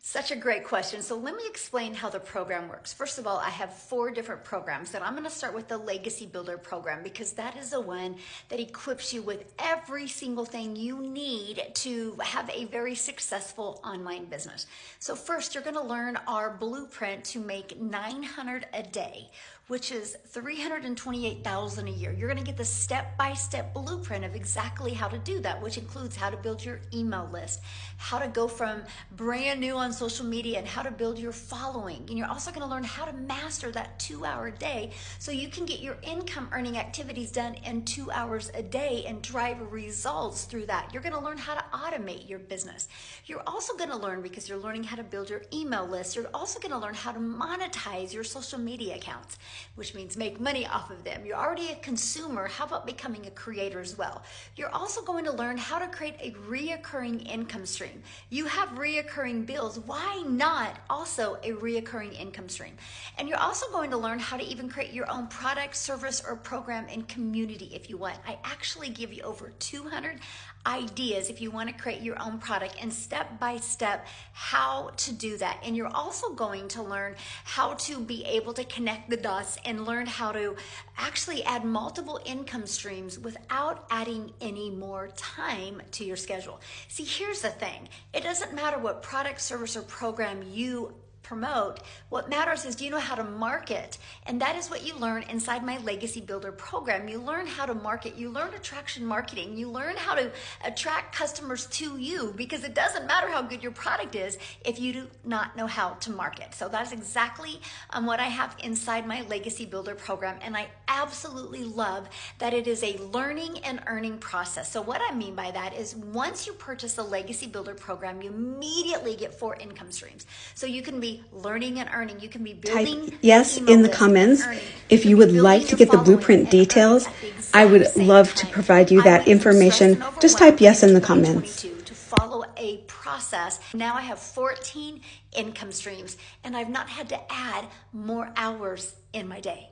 Such a great question. So let me explain how the program works. First of all, I have 4 different programs, and I'm going to start with the Legacy Builder program because that is the one that equips you with every single thing you need to have a very successful online business. So first, you're going to learn our blueprint to make $900 a day, which is $328,000 a year. You're going to get the step-by-step blueprint of exactly how to do that, which includes how to build your email list, how to go from brand new on social media, and how to build your following. And you're also going to learn how to master that 2-hour day so you can get your income earning activities done in 2 hours a day and drive results through that. You're going to learn how to automate your business. You're also going to learn, because you're learning how to build your email list, you're also going to learn how to monetize your social media accounts, which means make money off of them. You're already a consumer. How about becoming a creator as well? You're also going to learn how to create a reoccurring income stream. You have reoccurring bills. Why not also a reoccurring income stream? And you're also going to learn how to even create your own product, service, or program and community if you want. I actually give you over 200 ideas if you want to create your own product, and step by step how to do that. And you're also going to learn how to be able to connect the dots and learn how to actually add multiple income streams without adding any more time to your schedule. See, here's the thing. It doesn't matter what product, service, or program you promote. What matters is, do you know how to market? And that is what you learn inside my Legacy Builder program. You learn how to market. You learn attraction marketing. You learn how to attract customers to you, because it doesn't matter how good your product is if you do not know how to market. So that's exactly what I have inside my Legacy Builder program. And I absolutely love that it is a learning and earning process. So what I mean by that is, once you purchase the Legacy Builder program, you immediately get 4 income streams. So you can be learning and earning. You can be building. Type yes in the comments if you would like to get the blueprint details. I would love to provide you that information. Just type yes in the comments. To follow a process. Now I have 14 income streams, and I've not had to add more hours in my day.